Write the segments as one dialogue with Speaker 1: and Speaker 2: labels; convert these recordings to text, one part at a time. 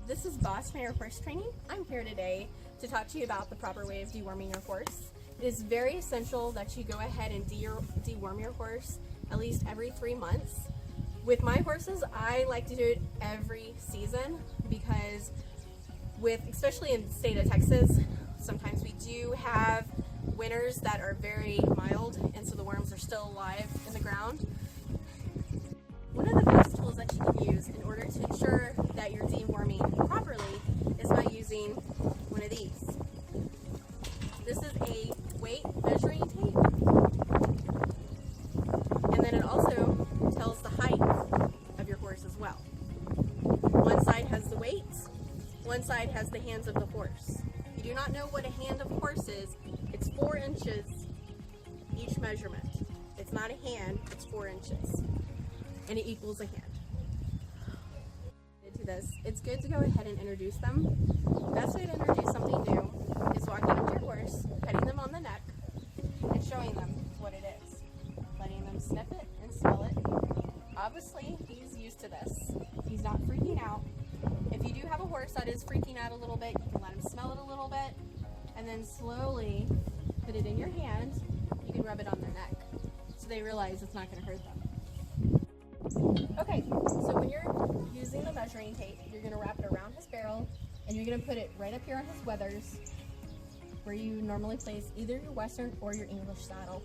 Speaker 1: This is Boss Mare Horse Training. I'm here today to talk to you about the proper way of deworming your horse. It is very essential that you go ahead and deworm your horse at least every 3 months. With my horses, I like to do it every season because especially in the state of Texas, sometimes we do have winters that are very mild and so the worms are still alive in the ground. One of the best tools that you can use in order to ensure that you're deworming properly is by using one of these. This is a weight measuring tape, and then it also tells the height of your horse as well. One side has the weight, one side has the hands of the horse. If you do not know what a hand of a horse is, it's 4 inches each measurement. It's not a hand, it's 4 inches. And it equals a hand. To this, it's good to go ahead and introduce them. The best way to introduce something new is walking up to your horse, petting them on the neck, and showing them what it is. Letting them sniff it and smell it. Obviously, he's used to this. He's not freaking out. If you do have a horse that is freaking out a little bit, you can let him smell it a little bit, and then slowly put it in your hand. You can rub it on their neck, so they realize it's not going to hurt them. Okay, so when you're using the measuring tape, you're going to wrap it around his barrel and you're going to put it right up here on his wethers where you normally place either your Western or your English saddle.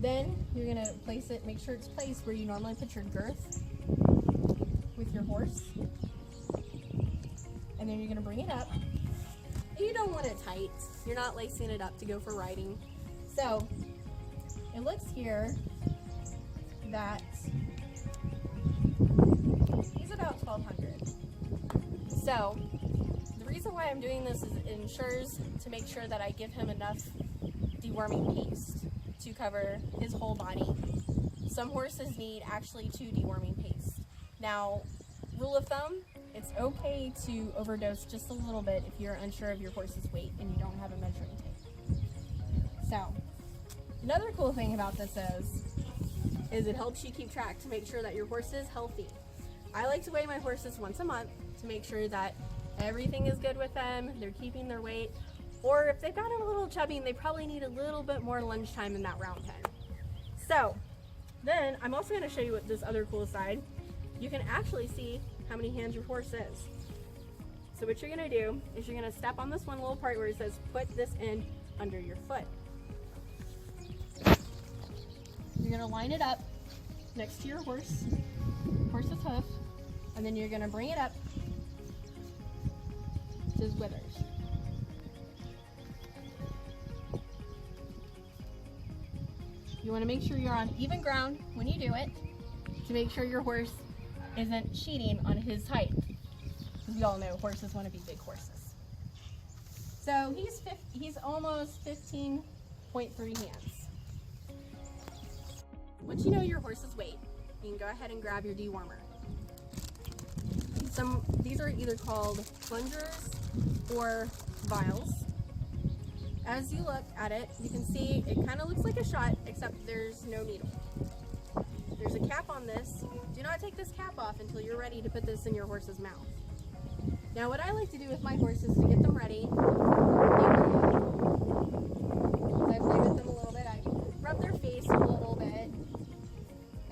Speaker 1: Then you're going to place it, make sure it's placed where you normally put your girth with your horse. And then you're going to bring it up. And you don't want it tight. You're not lacing it up to go for riding. So it looks here that he's about 1,200. So the reason why I'm doing this is it ensures to make sure that I give him enough deworming paste to cover his whole body. Some horses need actually 2 deworming pastes. Now, rule of thumb, it's okay to overdose just a little bit if you're unsure of your horse's weight and you don't have a measuring tape. So another cool thing about this is it helps you keep track to make sure that your horse is healthy. I like to weigh my horses once a month to make sure that everything is good with them, they're keeping their weight, or if they've gotten a little chubby and they probably need a little bit more lunchtime in that round pen. So then I'm also going to show you what this other cool side. You can actually see how many hands your horse is. So what you're going to do is you're going to step on this one little part where it says put this in under your foot. You're going to line it up next to your horse's hoof, and then you're going to bring it up to his withers. You want to make sure you're on even ground when you do it to make sure your horse isn't cheating on his height. Because we all know horses want to be big horses. So he's almost 15.3 hands. Once you know your horse's weight, you can go ahead and grab your dewormer. These are either called plungers or vials. As you look at it, you can see it kind of looks like a shot, except there's no needle. There's a cap on this. Do not take this cap off until you're ready to put this in your horse's mouth. Now what I like to do with my horses to get them ready, I play with them a little bit, I rub their face a little bit,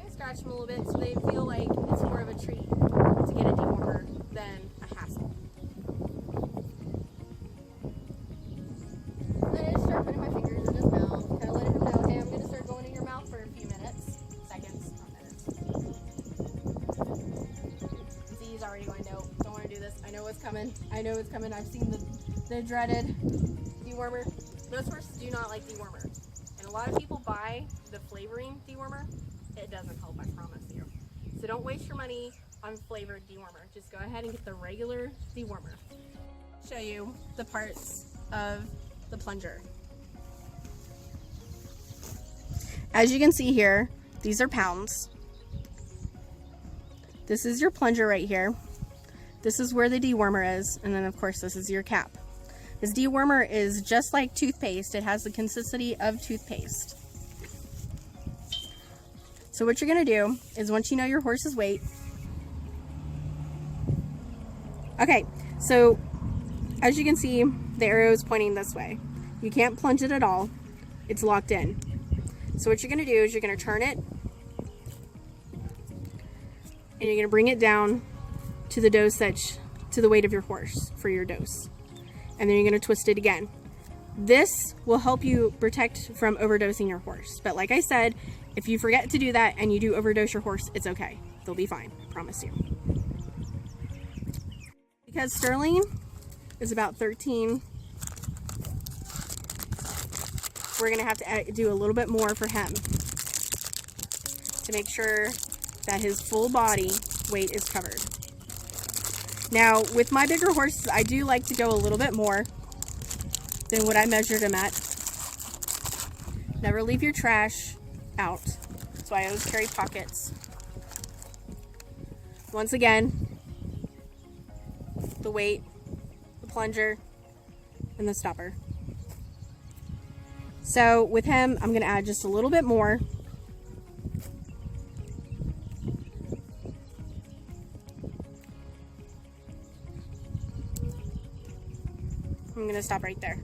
Speaker 1: I scratch them a little bit so they feel like it's more of a treat to get a dewormer than a hassle. Then I just start putting my fingers in his mouth, kind of letting him know, hey, I'm going to start going in your mouth for a few minutes, seconds, not minutes. See, he's already going, no, don't want to do this. I know what's coming. I know it's coming. I've seen the dreaded dewormer. Most horses do not like dewormer. And a lot of people buy the flavoring dewormer. It doesn't help, I promise you. So don't waste your money on flavored dewormer. Just go ahead and get the regular dewormer. I'll show you the parts of the plunger. As you can see here, these are pounds. This is your plunger right here. This is where the dewormer is, and then of course this is your cap. This dewormer is just like toothpaste. It has the consistency of toothpaste. So what you're going to do is once you know your horse's weight, Okay, so as you can see, the arrow is pointing this way. You can't plunge it at all. It's locked in. So what you're going to do is you're going to turn it, and you're going to bring it down to the dosage, to the weight of your horse for your dose. And then you're going to twist it again. This will help you protect from overdosing your horse. But like I said, if you forget to do that and you do overdose your horse, it's okay. They'll be fine, I promise you. Because Sterling is about 13, we're going to have to do a little bit more for him to make sure that his full body weight is covered. Now, with my bigger horses, I do like to go a little bit more than what I measured him at. Never leave your trash out. That's why I always carry pockets. Once again, the weight, the plunger, and the stopper. So with him, I'm going to add just a little bit more. I'm going to stop right there.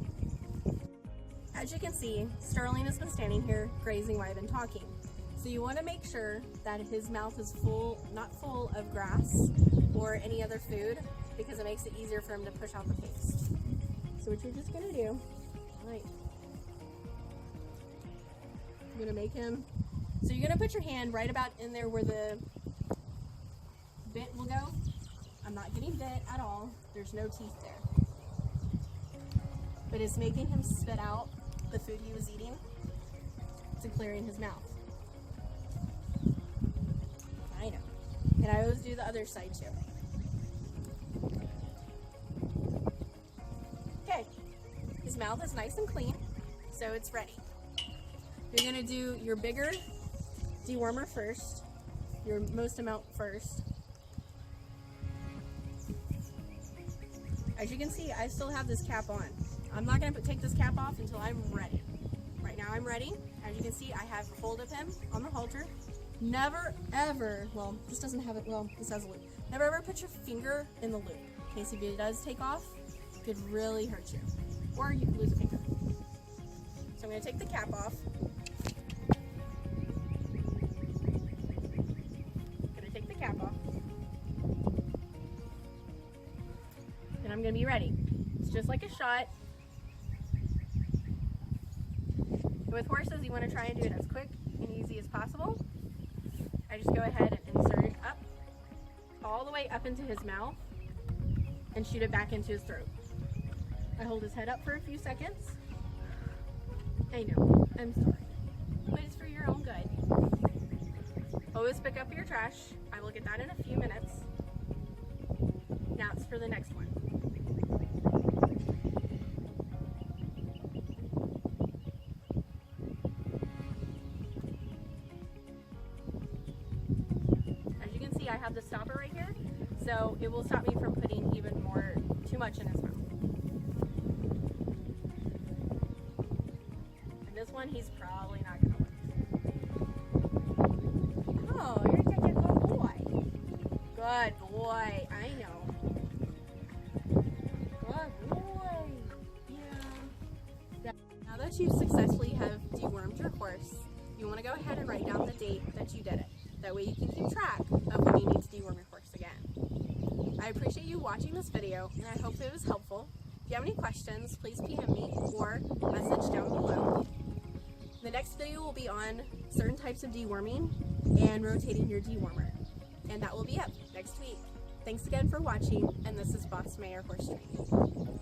Speaker 1: As you can see, Sterling has been standing here grazing while I've been talking. So you want to make sure that his mouth is full, not full of grass or any other food, because it makes it easier for him to push out the paste. So what you're just going to do, right, you're going to make him, so you're going to put your hand right about in there where the bit will go. I'm not getting bit at all. There's no teeth there. But it's making him spit out the food he was eating to clearing his mouth. I know. And I always do the other side too. Okay. His mouth is nice and clean, so it's ready. You're going to do your bigger dewormer first, your most amount first. As you can see, I still have this cap on. I'm not going to take this cap off until I'm ready. Right now I'm ready. As you can see, I have a hold of him on the halter. Never ever, well, this doesn't have it, well, this has a loop. Never ever put your finger in the loop, in case if it does take off, it could really hurt you. Or you could lose a finger. So I'm going to take the cap off. Going to take the cap off. And I'm going to be ready. It's just like a shot. With horses, you want to try and do it as quick and easy as possible. I just go ahead and insert it up, all the way up into his mouth, and shoot it back into his throat. I hold his head up for a few seconds. I know, I'm sorry, but it's for your own good. Always pick up your trash. I will get that in a few minutes. Now it's for the next one. I have the stopper right here, so it will stop me from putting even more, too much in his mouth. And this one, he's probably not going to live. Oh, you're such a good boy. Good boy, I know. Good boy. Yeah. Now that you successfully have dewormed your horse, you want to go ahead and write down the date that you did it. That way you can keep track of when you need to deworm your horse again. I appreciate you watching this video, and I hope it was helpful. If you have any questions, please PM me or message down below. The next video will be on certain types of deworming and rotating your dewormer. And that will be up next week. Thanks again for watching, and this is Boss Mare Horse Training.